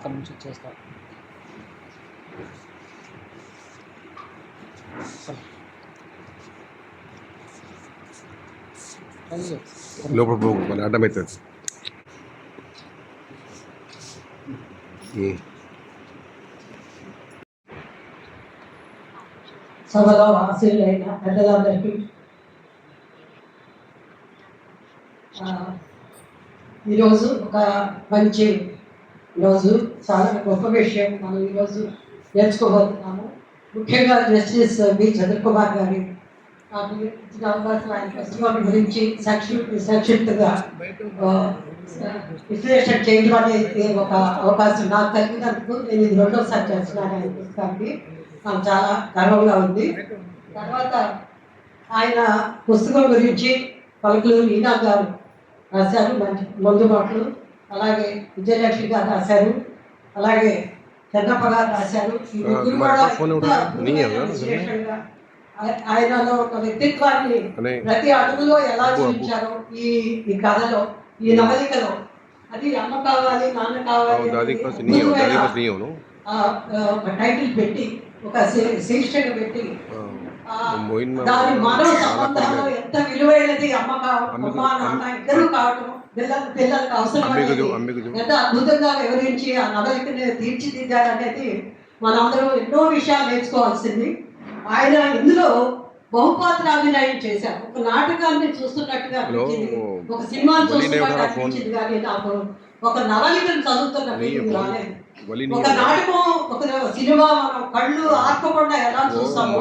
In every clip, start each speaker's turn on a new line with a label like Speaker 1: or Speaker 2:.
Speaker 1: అక్కడి నుంచి చేస్తాను.
Speaker 2: లోపల పోకు మళ్ళీ అడ్డమవుతుంది.
Speaker 3: సభలో ఆశీర్లైన పెద్దలందరికీ ఈరోజు ఒక మంచి రోజు, చాలా గొప్ప విషయం మనం ఈరోజు నేర్చుకోబోతున్నాము. ముఖ్యంగా జస్టిస్ బి చంద్రకుమార్ గారి ఇచ్చిన అవకాశం ఆయన ఫెస్టివల్ గురించి సంక్షిప్తంగా విశ్లేషణ చేయడం అనేది ఒక అవకాశం నాకు కలిగినందుకు నేను ఇది రెండోసారి చేస్తున్నాను. ఆయన పుస్తకానికి నాకు చాలా గర్వంగా ఉంది. తర్వాత ఆయన పుస్తకం గురించి పలుకులూరు ఈనా గారు రాశారు, మంచి ముందు మాటలు. అలాగే విజయలక్ష్మి గారు రాశారు, అలాగే చెన్నప్ప గారు రాశారు. ఈ ముగ్గురు కూడా విశేషంగా ఆయనలో ఒక వ్యక్తిత్వాన్ని ప్రతి అడుగులో ఎలా చూపించారో ఈ కథలో, ఈ నవలికలో, అది అమ్మ కావాలి నాన్న కావాలి ఒక టైటిల్ పెట్టి, ఒక శీర్షిక పెట్టి, దాని మానవ సంబంధాలు ఎంత విలువైనది అమ్మ నాన్న ఇద్దరు కావడం, పిల్లలకు అవసరం ఎంత అద్భుతంగా వివరించి ఆ నవలికని తీర్చిదిద్దారనేది మనందరూ ఎన్నో విషయాలు నేర్చుకోవాల్సింది. ఆయన ఇందులో బహుపాత్రాభినయం చేశారు. ఒక నాటకాన్ని చూస్తున్నట్టుగా అనిపించింది, ఒక సినిమాని చూస్తున్నట్టుగా అనిపించింది, కానీ నాకు ఒక నవలికను చదువుతున్న ఫీలింగ్ రాలేదు. ఒక నాటకం, ఒక సినిమా మనం కళ్ళు ఆర్పకుండా ఎలా చూస్తామో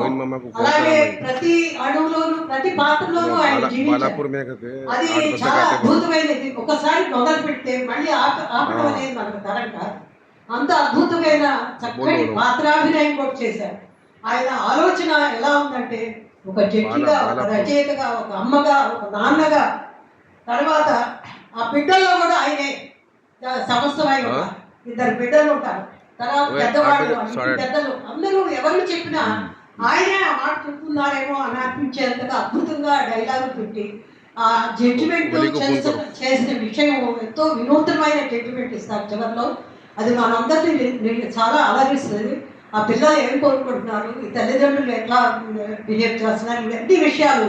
Speaker 3: అలాగే ప్రతి అడుగులోను ప్రతి పాత్రలోనూ ఆయన జీవించారు. అది చాలా అద్భుతమైనది. ఒకసారి మొదలు పెడితే మళ్ళీ ఆపడం అనేది మనకు తరం కాదు. అంత అద్భుతమైన చక్కటి పాత్రాభినయం కూడా చేశారు. ఆయన ఆలోచన ఎలా ఉందంటే, ఒక జడ్జిగా, ఒక రచయితగా, ఒక అమ్మగా, ఒక నాన్నగా, తర్వాత ఆ బిడ్డల్లో కూడా ఆయనే సమస్తమై ఉంటారు. ఇద్దరు బిడ్డలు ఉంటారు, తర్వాత పెద్దవాళ్ళు, పెద్దలు అందరూ ఎవరు చెప్పినా ఆయనే ఆ మాట చెప్తున్నారేమో అని అనిపించేంతగా అద్భుతంగా డైలాగు పెట్టి ఆ జడ్జిమెంట్ చేసిన విషయం ఎంతో వినూత్నమైన జడ్జిమెంట్ ఇస్తారు చివరిలో. అది మనందరినీ చాలా అలరిస్తుంది. ఆ పిల్లలు ఏం కోరుకుంటున్నారు, ఈ తల్లిదండ్రులు ఎట్లా బిహేవ్ చేస్తున్నారు, ఇవన్నీ విషయాలు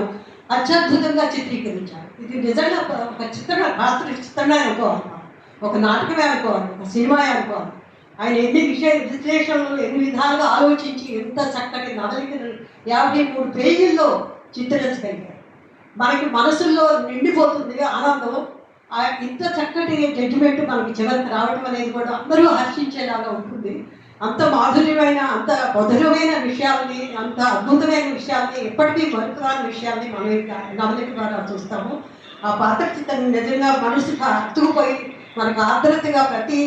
Speaker 3: అత్యద్భుతంగా చిత్రీకరించారు. ఇది నిజంగా ఒక చిత్రమే అనుకోవాలి, ఒక నాటకమే అనుకోవాలి, ఒక సినిమా అనుకోవాలి. ఆయన ఎన్ని విశ్లేషణలు ఎన్ని విధాలుగా ఆలోచించి ఎంత చక్కటి నవలికను 53 పేజీల్లో చిత్రించగలిగారు. మనకి మనసుల్లో నిండిపోతుంది ఆనందం. ఇంత చక్కటి జడ్జిమెంట్ మనకి చివరికి రావడం అనేది కూడా అందరూ హర్షించేలాగా ఉంటుంది. అంత మాధుర్యమైన, అంత మధురమైన విషయాల్ని, అంత అద్భుతమైన విషయాల్ని, ఎప్పటికీ మరుపురాని విషయాల్ని మనం నవలిక ద్వారా చూస్తాము. ఆ పాత్ర చిత్రం నిజంగా మనసుకు అతుకుపోయి మనకు ఆర్ద్రతగా ప్రతి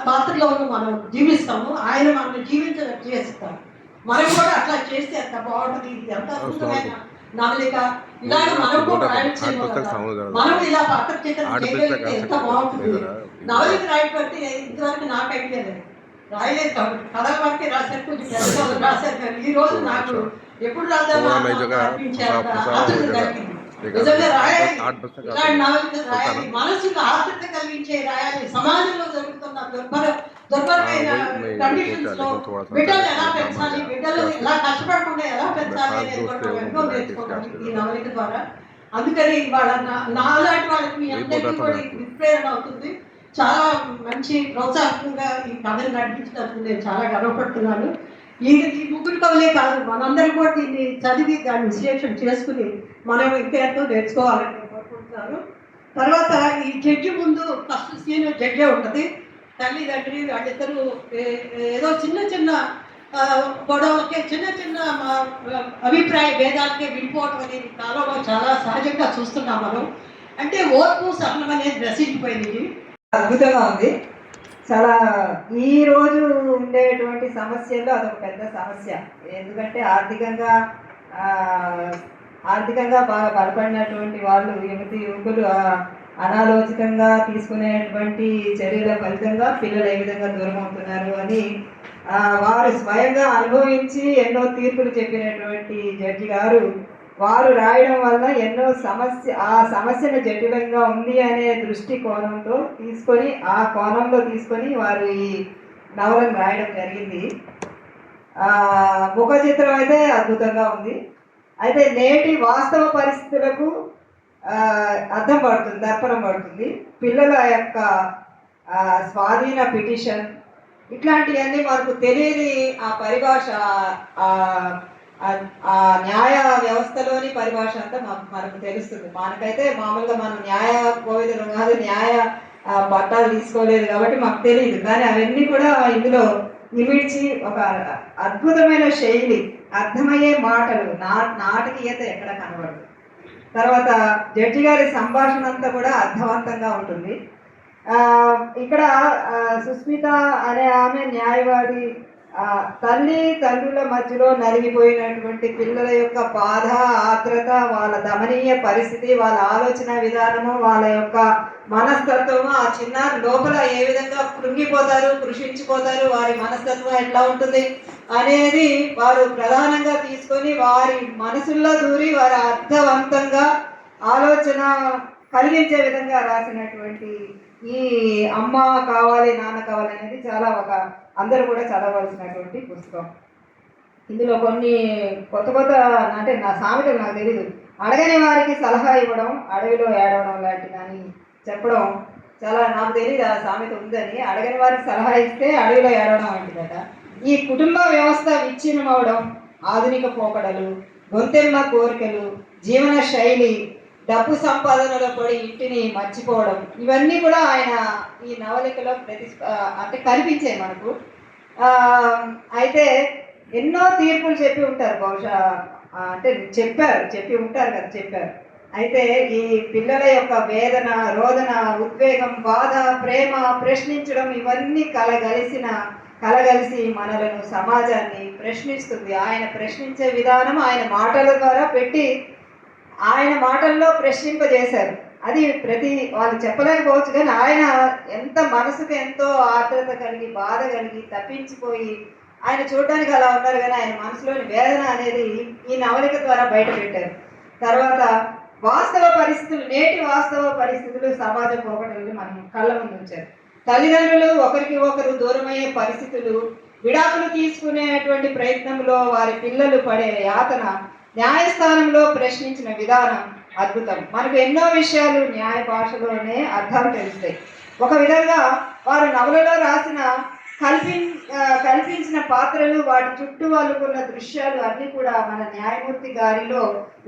Speaker 3: పాత్రలోనూ మనం జీవిస్తాము. ఆయన మనల్ని జీవించేటట్టు చేస్తాము. మనం కూడా అట్లా చేస్తే ఎంత బాగుంటుంది. ఇది ఎంత అద్భుతమైన నవలిక. ఇలాగ మనం కూడా మనం ఇలా పాత్ర చిత్రం చేయగలిగితే ఎంత బాగుంటుంది. నవలిక రాయకపోతే ఇంతవరకు నాకు ఐడియా లేదు, రాయలేదు కాబట్టి కథల వరకే రాశారు, కొంచెం పెద్దవాళ్ళు రాశారు. కానీ ఈ రోజు నాకు ఎప్పుడు రాద్దామా అనిపించేంత ఆతృత కలిగింది. నిజంగా రాయాలి, ఇలాంటి నవలికలు రాయాలి, మనసుకు ఆతృత కలిగించే రాయాలి. సమాజంలో జరుగుతున్న దుర్భరమైన కండిషన్స్ లో బిడ్డలు ఎలా పెంచాలి, బిడ్డలు ఎలా కష్టపడకుండా ఎలా పెంచాలి అనేది కూడా ఎంతో నేర్చుకోవాలి ఈ నవలిక ద్వారా. అందుకని వాళ్ళ నాలాంటి వాళ్ళకి మీ అందరికీ కూడా విప్రేరణ అవుతుంది. చాలా మంచి ప్రోత్సాహంగా ఈ కథను నడిపించినందుకు నేను చాలా గర్వపడుతున్నాను. ఈ ముగ్గురు కవులే కాదు, మనందరం కూడా దీన్ని చదివి దాన్ని విశ్లేషణ చేసుకుని మనం ఇంకెంతో నేర్చుకోవాలని కోరుకుంటున్నాను. తర్వాత ఈ జడ్జి ముందు ఫస్ట్ సీన్ జడ్జే ఉంటుంది. తల్లి తండ్రి వాళ్ళిద్దరూ ఏదో చిన్న చిన్న గొడవలకే, చిన్న చిన్న అభిప్రాయ భేదాలకే విడిపోవటం అనేది కాలంలో చాలా సహజంగా చూస్తున్నాం మనం. అంటే ఓర్పు సహనం అనేది నశించిపోయింది.
Speaker 4: అద్భుతంగా ఉంది. చాలా ఈ రోజు ఉండేటువంటి సమస్యల్లో అదొక పెద్ద సమస్య. ఎందుకంటే ఆర్థికంగా బాగా బలపడినటువంటి వాళ్ళు, యువకులు అనాలోచితంగా తీసుకునేటువంటి చర్యల ఫలితంగా పిల్లలు ఏ విధంగా దూరం అవుతున్నారు అని వారు స్వయంగా అనుభవించి ఎన్నో తీర్పులు చెప్పినటువంటి జడ్జి గారు వారు రాయడం వలన ఎన్నో ఆ సమస్యను జటిలంగా ఉంది అనే దృష్టి కోణంతో తీసుకొని ఆ కోణంలో తీసుకొని వారు ఈ నవలను రాయడం జరిగింది. ముఖ చిత్రం అయితే అద్భుతంగా ఉంది. అయితే నేటి వాస్తవ పరిస్థితులకు అర్థం పడుతుంది, దర్పణం పడుతుంది. పిల్లల యొక్క స్వాధీన పిటిషన్ ఇట్లాంటివన్నీ మనకు తెలియని ఆ పరిభాష, ఆ న్యాయ వ్యవస్థలోని పరిభాష అంతా మనకు తెలుస్తుంది. మనకైతే మామూలుగా మనం న్యాయ కోవిదలు కాదు, న్యాయ పట్టాలు తీసుకోలేదు కాబట్టి మాకు తెలియదు. కానీ అవన్నీ కూడా ఇందులో ఇమిడ్చి ఒక అద్భుతమైన శైలి, అర్థమయ్యే మాటలు, నాటకీయత ఎక్కడ కనబడదు. తర్వాత జడ్జి గారి సంభాషణ అంతా కూడా అర్థవంతంగా ఉంటుంది. ఇక్కడ సుస్మిత అనే ఆమె న్యాయవాది తల్లి తండ్రుల మధ్యలో నలిగిపోయినటువంటి పిల్లల యొక్క బాధ, ఆర్ద్రత, వాళ్ళ దమనీయ పరిస్థితి, వాళ్ళ ఆలోచన విధానము, వాళ్ళ యొక్క మనస్తత్వము, ఆ చిన్నారి లోపల ఏ విధంగా కృంగిపోతారు, కృషించిపోతారు, వారి మనస్తత్వం ఎట్లా ఉంటుంది అనేది వారు ప్రధానంగా తీసుకొని వారి మనసుల్లో దూరి వారి అర్థవంతంగా ఆలోచన కలిగించే విధంగా రాసినటువంటి ఈ అమ్మ కావాలి నాన్న కావాలి అనేది చాలా అందరూ కూడా చదవలసినటువంటి పుస్తకం. ఇందులో కొన్ని కొత్త అంటే నా సామెతలు నాకు తెలీదు. అడగని వారికి సలహా ఇవ్వడం, అడవిలో ఏడవడం లాంటి కానీ చెప్పడం చాలా నాకు తెలియదు ఆ సామెత ఉందని. అడగని వారికి సలహా ఇస్తే అడవిలో ఏడవడం వంటిదట. ఈ కుటుంబ వ్యవస్థ విచ్ఛిన్నమవడం, ఆధునిక పోకడలు, గొంతెమ్మ కోరికలు, జీవన శైలి, డబ్బు సంపాదనలో పడి ఇంటిని మర్చిపోవడం, ఇవన్నీ కూడా ఆయన ఈ నవలికలో అంటే కనిపించాయి మనకు. అయితే ఎన్నో తీర్పులు చెప్పి ఉంటారు, బహుశా అంటే చెప్పి ఉంటారు కదా, చెప్పారు. అయితే ఈ పిల్లల యొక్క వేదన, రోదన, ఉద్వేగం, బాధ, ప్రేమ, ప్రశ్నించడం ఇవన్నీ కలగలిసి మనలను, సమాజాన్ని ప్రశ్నిస్తుంది. ఆయన ప్రశ్నించే విధానం ఆయన మాటల ద్వారా పెట్టి ఆయన మాటల్లో ప్రశ్నింపజేశారు. అది వాళ్ళు చెప్పలేకపోవచ్చు, కానీ ఆయన ఎంత మనసుకు ఎంతో ఆర్ద్రత కలిగి, బాధ కలిగి, తప్పించిపోయి ఆయన చూడడానికి అలా ఉన్నారు, కానీ ఆయన మనసులోని వేదన అనేది ఈ నవలిక ద్వారా బయట పెట్టారు. తర్వాత నేటి వాస్తవ పరిస్థితులు, సమాజ పోకడలు మనం కళ్ళ ముందు ఉంచారు. తల్లిదండ్రులు ఒకరికి ఒకరు దూరమయ్యే పరిస్థితులు, విడాకులు తీసుకునేటువంటి ప్రయత్నంలో వారి పిల్లలు పడే యాతన, న్యాయస్థానంలో ప్రశ్నించిన విధానం అద్భుతం. మనకు ఎన్నో విషయాలు న్యాయ భాషలోనే అర్థాలు తెలుస్తాయి. ఒక విధంగా వారు నవలలో రాసిన కల్పించిన పాత్రలు, వాటి చుట్టూ అల్లుకున్న దృశ్యాలు అన్నీ కూడా మన న్యాయమూర్తి గారిలో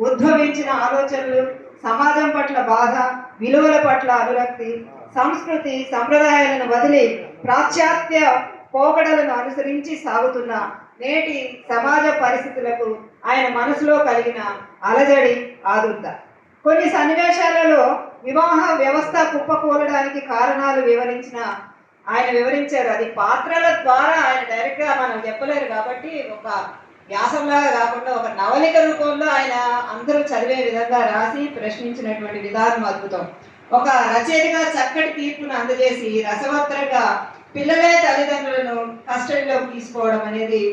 Speaker 4: ఉద్భవించిన ఆలోచనలు, సమాజం పట్ల బాధ, విలువల పట్ల అనురక్తి, సంస్కృతి సంప్రదాయాలను వదిలి పాశ్చాత్య పోకడలను అనుసరించి సాగుతున్న నేటి సమాజ పరిస్థితులకు ఆయన మనసులో కలిగిన అలజడి, ఆదుర్ద. కొన్ని సన్నివేశాలలో వివాహ వ్యవస్థ కుప్పకూలడానికి కారణాలు ఆయన వివరించారు. అది పాత్రల ద్వారా ఆయన డైరెక్ట్గా మనం చెప్పలేరు కాబట్టి ఒక వ్యాసంలాగా కాకుండా ఒక నవలిక రూపంలో ఆయన అందరూ చదివే విధంగా రాసి ప్రశ్నించినటువంటి విధానం అద్భుతం. ఒక రచయితగా చక్కటి తీర్పును అందజేసి రసవత్తరంగా పిల్లలే తల్లిదండ్రులను కస్టడీలోకి తీసుకోవడం అనేది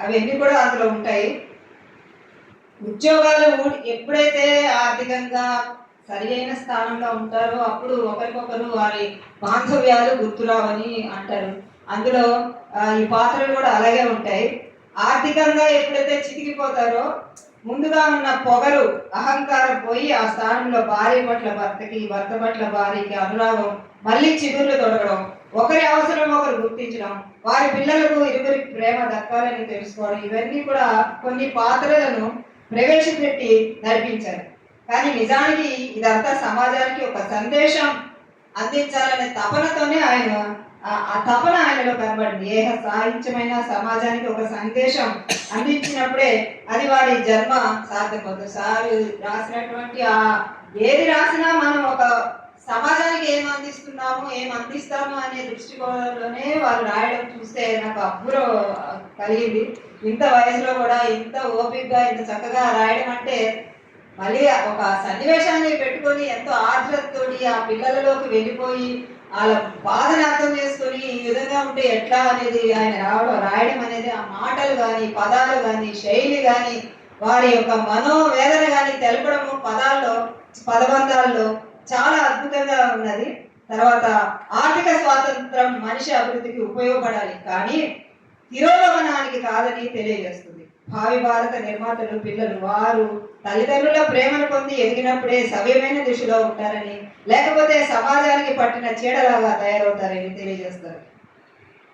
Speaker 4: అవన్నీ కూడా అందులో ఉంటాయి. ఉద్యోగాలు ఎప్పుడైతే ఆర్థికంగా సరి అయిన స్థానంలో ఉంటారో అప్పుడు ఒకరికొకరు వారి బాంధవ్యాలు గుర్తురావని అంటారు. అందులో ఈ పాత్రలు కూడా అలాగే ఉంటాయి. ఆర్థికంగా ఎప్పుడైతే చితికిపోతారో ముందుగా ఉన్న పొగరు, అహంకారం పోయి ఆ స్థానంలో భార్య పట్ల భర్తకి, భర్త పట్ల భార్యకి అనురాగం, మళ్ళీ చిగుర్లు తొడగడం, ఒకరి అవసరం ఒకరు గుర్తించడం, వారి పిల్లలకు ఇరువురికి ప్రేమ దక్కాలని తెలుసుకోవడం, ఇవన్నీ కూడా కొన్ని పాత్రలను ప్రవేశపెట్టి నడిపించారు. కానీ నిజానికి ఇదంతా సమాజానికి ఒక సందేశం అందించాలనే తపనతోనే ఆ తపన ఆయనలో కనబడింది. ఏ సాహిత్యమైన సమాజానికి ఒక సందేశం అందించినప్పుడే అది వారి జన్మ సార్థకవుతుంది. సార్ రాసినటువంటి ఏది రాసినా మనం ఒక సమాజానికి ఏం అందిస్తున్నాము, ఏం అందిస్తాము అనే దృష్టికోణంలోనే వాళ్ళు రాయడం చూస్తే నాకు అబ్బురం కలిగింది. ఇంత వయసులో కూడా ఇంత ఓపికగా ఇంత చక్కగా రాయడం అంటే మళ్ళీ ఒక సన్నివేశాన్ని పెట్టుకొని ఎంతో ఆర్ద్రతతోటి ఆ పిల్లలలోకి వెళ్ళిపోయి వాళ్ళ బాధను అర్థం చేసుకొని ఈ విధంగా ఉంటే ఎట్లా అనేది ఆయన రాయడం అనేది, ఆ మాటలు కానీ, పదాలు కానీ, శైలి కానీ వారి యొక్క మనోవేదన కానీ తెలపడము పదబంధాల్లో చాలా అద్భుతంగా ఉన్నది. తర్వాత ఆర్థిక స్వాతంత్రం మనిషి అభివృద్ధికి ఉపయోగపడాలి కానీ తిరోగమనానికి కాదని తెలియజేస్తుంది. భావి భారత నిర్మాతలు పిల్లలు వారు తల్లిదండ్రుల ప్రేమను పొంది ఎదిగినప్పుడే సవ్యమైన దిశలో ఉంటారని, లేకపోతే సమాజానికి పట్టిన చీడలాగా తయారవుతారని తెలియజేస్తారు.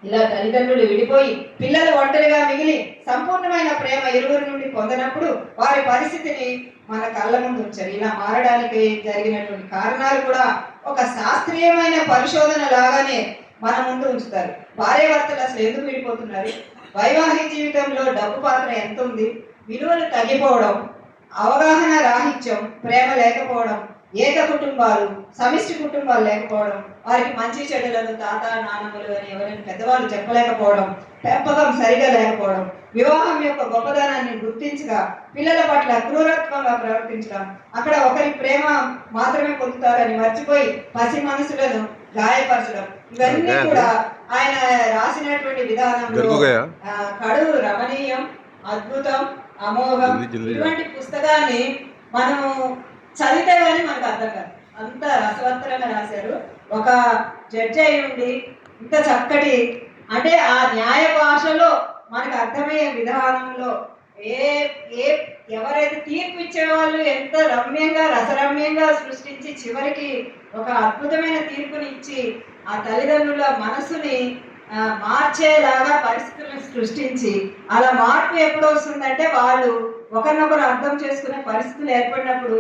Speaker 4: ఇలా తల్లిదండ్రులు విడిపోయి పిల్లలు ఒంటరిగా మిగిలి సంపూర్ణమైన ప్రేమ ఇరువురి నుండి పొందినప్పుడు వారి పరిస్థితిని మన కళ్ళ ముందు ఉంచారు. ఇలా మారడానికి జరిగినటువంటి కారణాలు కూడా ఒక శాస్త్రీయమైన పరిశోధన లాగానే మన ముందు ఉంచుతారు. భార్యాభర్తలు అసలు ఎందుకు విడిపోతున్నారు, వైవాహిక జీవితంలో డబ్బు పాత్ర ఎంత ఉంది, విలువలు తగ్గిపోవడం, అవగాహన రాహిత్యం, ప్రేమ లేకపోవడం, ఏక కుటుంబాలు, సమిష్టి కుటుంబాలు లేకపోవడం, వారికి మంచి చెడులను తాత నాన్నమ్మలు అని ఎవరైనా పెద్దవాళ్ళు చెప్పలేకపోవడం, పెంపకం సరిగా లేకపోవడం, వివాహం యొక్క గొప్పదనాన్ని గుర్తించగా పిల్లల పట్ల క్రూరత్వంగా ప్రవర్తించడం, అక్కడ ఒకరి ప్రేమ మాత్రమే పొందుతారని మర్చిపోయి పసి మనసులను గాయపరచడం, ఇవన్నీ కూడా ఆయన రాసినటువంటి విధానంలో కడు రమణీయం, అద్భుతం, అమోఘం. ఇటువంటి పుస్తకాన్ని మనము చదివితే కానీ మనకు అర్థం కాదు, అంత రసవత్తరంగా రాశారు. ఒక జడ్జి అయి ఉండి ఇంత చక్కటి అంటే ఆ న్యాయ భాషలో మనకు అర్థమయ్యే విధానంలో ఎవరైతే తీర్పు ఇచ్చేవాళ్ళు ఎంత రమ్యంగా రసరమ్యంగా సృష్టించి చివరికి ఒక అద్భుతమైన తీర్పుని ఇచ్చి ఆ తల్లిదండ్రుల మనసుని మార్చేలాగా పరిస్థితులను సృష్టించి, అలా మార్పు ఎప్పుడు వస్తుందంటే వాళ్ళు ఒకరినొకరు అర్థం చేసుకునే పరిస్థితులు ఏర్పడినప్పుడు,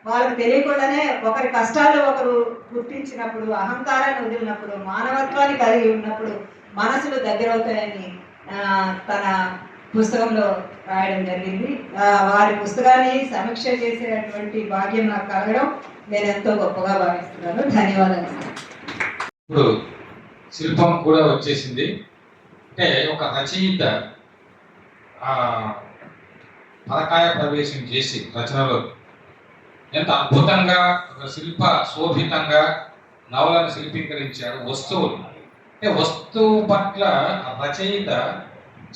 Speaker 4: వాళ్ళకి తెలియకుండానే ఒకరి కష్టాలు ఒకరు గుర్తించినప్పుడు, అహంకారాన్ని వదిలినప్పుడు, మానవత్వాన్ని కలిగి ఉన్నప్పుడు మనసులు దగ్గరవుతాయని తన పుస్తకంలో రాయడం జరిగింది. వారి పుస్తకాన్ని సమీక్ష చేసేటువంటి భాగ్యం నాకు కలగడం నేను ఎంతో గొప్పగా భావిస్తున్నాను. ధన్యవాదాలు.
Speaker 1: ఇప్పుడు శిల్పం కూడా వచ్చేసింది. అంటే ఒక రచయిత పరకాయ ప్రవేశం చేసి రచనలో ఎంత అద్భుతంగా ఒక శిల్ప శోభితంగా నవలను శిల్పీకరించారు. వస్తువులు అంటే వస్తువు పట్ల రచయిత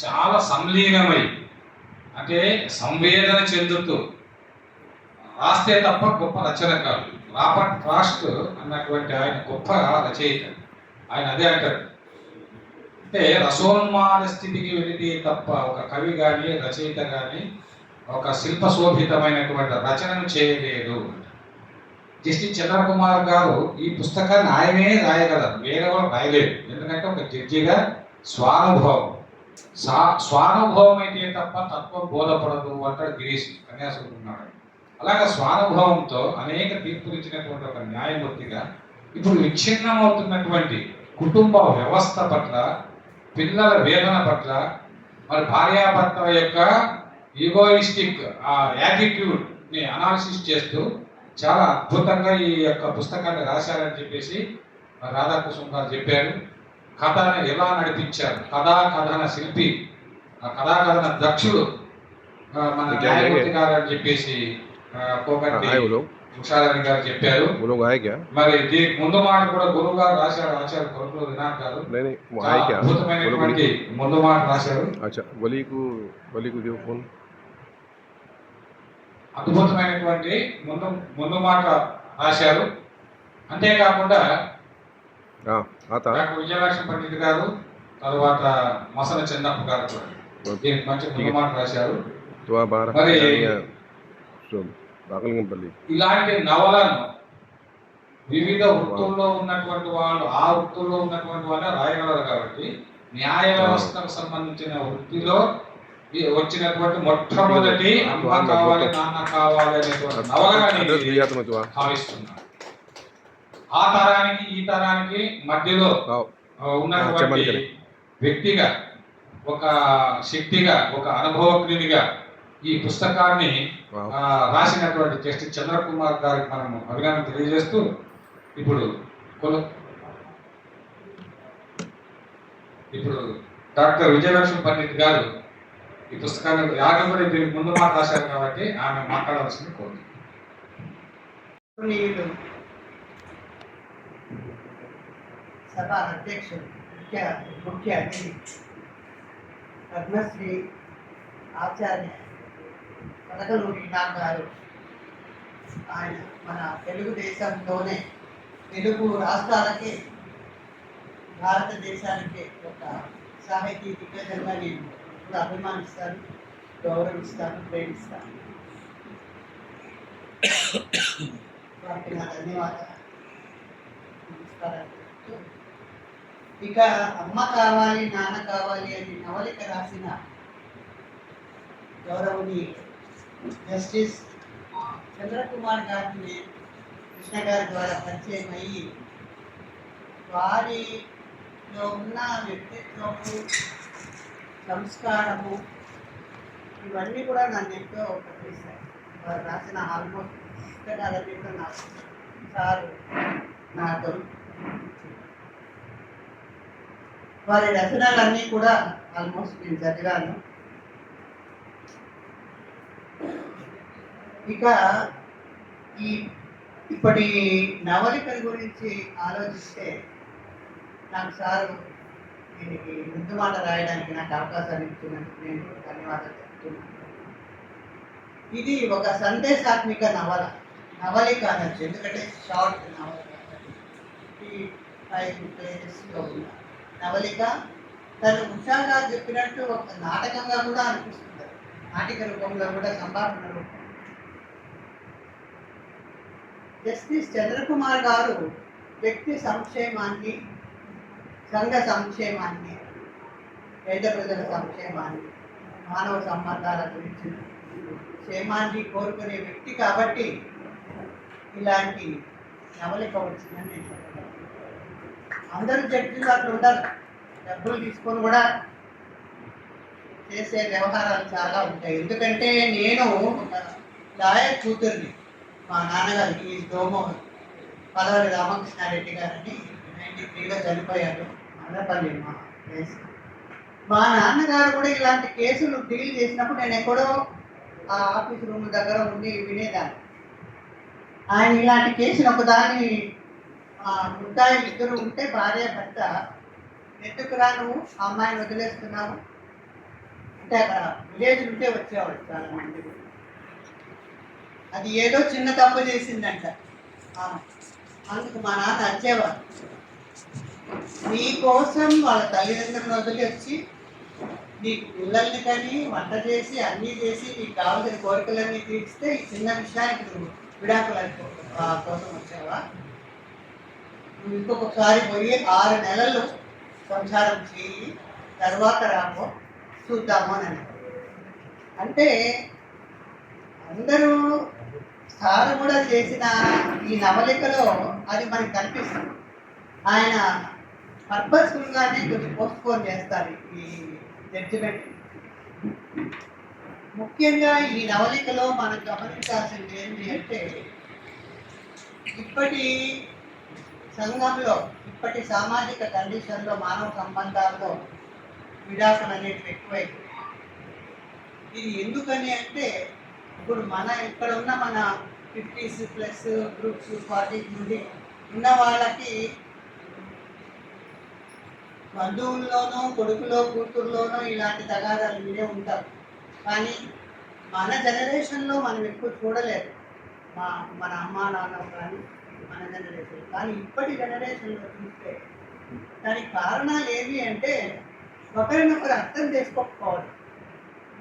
Speaker 1: చాలా సంలీనమై అంటే సంవేదన చెందుతూ రాస్తే తప్ప గొప్ప రచన కాదు. రాబర్ట్ ఫ్రాస్ట్ అన్నటువంటి ఆయన గొప్ప రచయిత. ఆయన అదే అంటారు, అంటే రసోన్మాద స్థితికి వెళితే తప్ప ఒక కవి కానీ రచయిత కానీ ఒక శిల్ప శోభితమైనటువంటి రచనను చేయలేదు. జస్టిస్ చంద్రకుమార్ గారు ఈ పుస్తకాన్ని ఆయనే రాయగలరు, వేరే వాళ్ళు రాయలేదు. ఎందుకంటే ఒక జడ్జిగా స్వానుభవం స్వానుభవం అయితే తప్ప తత్వం బోధపడదు అంటాడు గిరీష్ కన్యాసుకున్నాడు. అలాగే స్వానుభవంతో అనేక తీర్పులు ఇచ్చినటువంటి ఒక న్యాయమూర్తిగా ఇప్పుడు విచ్ఛిన్నమవుతున్నటువంటి కుటుంబ వ్యవస్థ పట్ల, పిల్లల వేదన పట్ల, మరి భార్యాభర్తల యొక్క ఈగోయిస్టిక్ ఆ యాటిట్యూడ్ని అనాలిసిస్ చేస్తూ చాలా అద్భుతంగా ఈ యొక్క పుస్తకాన్ని రాశారని చెప్పేసి రాధాకృష్ణ గారు చెప్పారు. కథను ఎలా నడిపించారు, కథన శిల్పి, ఆ కథన దక్షుడు మన న్యాయమూర్తి గారు అని చెప్పేసి కోకటి ఉషారాణి గారు చెప్పారు. మరి దీనికి ముందు మాట కూడా గురువు గారు రాశారు, ఆచార్య కొరకు వినాయక్ గారు అద్భుతమైనటువంటి ముందు మాట రాశారు. అద్భుతమైనటువంటి ముందు మాట రాశారు. అంతేకాకుండా డాక్టర్ విజయలక్ష్మి పండిత్ గారు, తర్వాత మసన చెన్నప్ప గారు కూడా దీనికి మంచి ముందు మాట రాశారు. మరి ఇలాంటి నవలను వివిధ వృత్తుల్లో ఉన్నటువంటి వాళ్ళు ఆ వృత్తుల్లో ఉన్నటువంటి వాళ్ళే రాయగలరు. కాబట్టి న్యాయ వ్యవస్థకు సంబంధించిన వృత్తిలో వచ్చినటువంటి మొట్టమొదటి అమ్మ కావాలి నాన్న కావాలి అనేటువంటి నవలని భావిస్తున్నారు. ఆ తరానికి ఈ తరానికి మధ్యలో ఉన్నటువంటి వ్యక్తిగా, ఒక శక్తిగా, ఒక అనుభవజ్ఞునిగా ఈ పుస్తకాన్ని రాసినటువంటి జస్టిస్ చంద్రకుమార్ గారికి మనము అభినందన తెలియజేస్తూ ఇప్పుడు డాక్టర్ విజయలక్ష్మి పండిత్ గారు ఈ పుస్తకాన్ని యాగంపడి దీనికి ముందు మాట రాశారు కాబట్టి ఆమె మాట్లాడవలసింది కోరుతుంది.
Speaker 5: సభా అధ్యక్షుడు ముఖ్య అతిథి పద్మశ్రీ ఆచార్య కనకలూరి ఇనాం గారు ఆయన మన తెలుగుదేశంలోనే తెలుగు రాష్ట్రాలకే భారతదేశానికే ఒక సాహితీ దిగ్గజంగా నేను ఇప్పుడు అభిమానిస్తాను, గౌరవిస్తాను, ప్రేమిస్తాను. వారికి నా ధన్యవాదాలు. నమస్కారాలు. ఇక అమ్మ కావాలి నాన్న కావాలి అని నవలిక రాసిన గౌరవనీయ జస్టిస్ చంద్రకుమార్ గారిని కృష్ణ గారి ద్వారా పరిచయం అయ్యి వారిలో ఉన్న వ్యక్తిత్వము, సంస్కారము ఇవన్నీ కూడా నన్ను ఎంతో ప్రతిస్తాయి. వారు రాసిన ఆల్మోస్ట్ పుస్తకాలన్నీ కూడా నాకు సారు నాతో వారి రచనలన్నీ కూడా ఆల్మోస్ట్ నేను చదివాను. ఇక ఇప్పటి నవలికల గురించి ఆలోచిస్తే నాకు సారు దీనికి ముందు మాట రాయడానికి నాకు అవకాశాన్ని ఇచ్చినందుకు నేను ధన్యవాదాలు చెప్తున్నాను. ఇది ఒక సందేశాత్మక నవలిక అనొచ్చు, ఎందుకంటే షార్ట్ నవల 5 పేజెస్లో ఉన్న నవలిక. తను ఉషాగా చెప్పినట్టు ఒక నాటకంగా కూడా అనిపిస్తుంది, నాటిక రూపంలో కూడా, సంభాషణ రూపంలో. జస్టిస్ చంద్రకుమార్ గారు వ్యక్తి సంక్షేమాన్ని, సంఘ సంక్షేమాన్ని, పేద ప్రజల సంక్షేమాన్ని, మానవ సంబంధాల గురించి క్షేమాన్ని కోరుకునే వ్యక్తి కాబట్టి ఇలాంటి నవలిక వచ్చిందని నేను చెప్పగలను. అందరూ జడ్జిలు అట్లా ఉంటారు, డబ్బులు తీసుకొని కూడా చేసే వ్యవహారాలు చాలా ఉంటాయి. ఎందుకంటే నేను ఒక లాయర్ కూతుర్ని, మా నాన్నగారికి ఈ దోమో పలవరి రామకృష్ణారెడ్డి గారని 93లో చనిపోయారు, మదనపల్లి మా ప్లేస్. మా నాన్నగారు కూడా ఇలాంటి కేసులు డీల్ చేసినప్పుడు నేను ఎక్కడో ఆ ఆఫీస్ రూమ్ దగ్గర ఉండి వినేదాన్ని. ఆయన ఇలాంటి కేసులు ఒకదాన్ని ముద్దాయిలు ఇద్దరు ఉంటే భార్య భర్త, ఎందుకురా నువ్వు ఆ అమ్మాయిని వదిలేస్తున్నావు అంటే అక్కడ విలేజ్ ఉంటే వచ్చేవాడు చాలా మంది. అది ఏదో చిన్న తప్పు చేసిందంట, అందుకు మా నాన్న వచ్చేవారు. నీ కోసం వాళ్ళ తల్లిదండ్రులను వదిలి వచ్చి నీకు పిల్లల్ని కానీ వంట చేసి అన్నీ చేసి నీకు కావాల్సిన కోరికలన్నీ తీర్చితే ఈ చిన్న విషయానికి నువ్వు విడాకుల కోసం వచ్చావా? నువ్వు ఇంకొకసారి పోయి 6 నెలలు సంసారం చేయి, తర్వాత రామో చూద్దాము అని. అంటే అందరూ సారు కూడా చేసిన ఈ నవలికలో అది మనకి కనిపిస్తుంది. ఆయన పర్పస్ఫుల్గానే కొంచెం పోస్ట్పోన్ చేస్తారు ఈ జడ్జిమెంట్. ముఖ్యంగా ఈ నవలికలో మనం గమనించాల్సింది ఏంటి అంటే, ఇప్పటి సంఘంలో, ఇప్పటి సామాజిక కండిషన్లో, మానవ సంబంధాల్లో విడాకులు అనేవి ఎక్కువైపోయి. ఇది ఎందుకని అంటే, ఇప్పుడు ఇక్కడ ఉన్న మన 50s+ గ్రూప్స్ 40s నుండి ఉన్న వాళ్ళకి బంధువుల్లోనూ, కొడుకులో కూతుర్లోనూ ఇలాంటి తగాదాలు మీరే ఉంటారు. కానీ మన జనరేషన్లో మనం ఎక్కువ చూడలేదు, మన అమ్మా నాన్న కానీ మన జనరేషన్. కానీ ఇప్పటి జనరేషన్లో చూస్తే దానికి కారణాలు ఏవి అంటే, ఒకరినొకరు అర్థం చేసుకోకపోవాలి.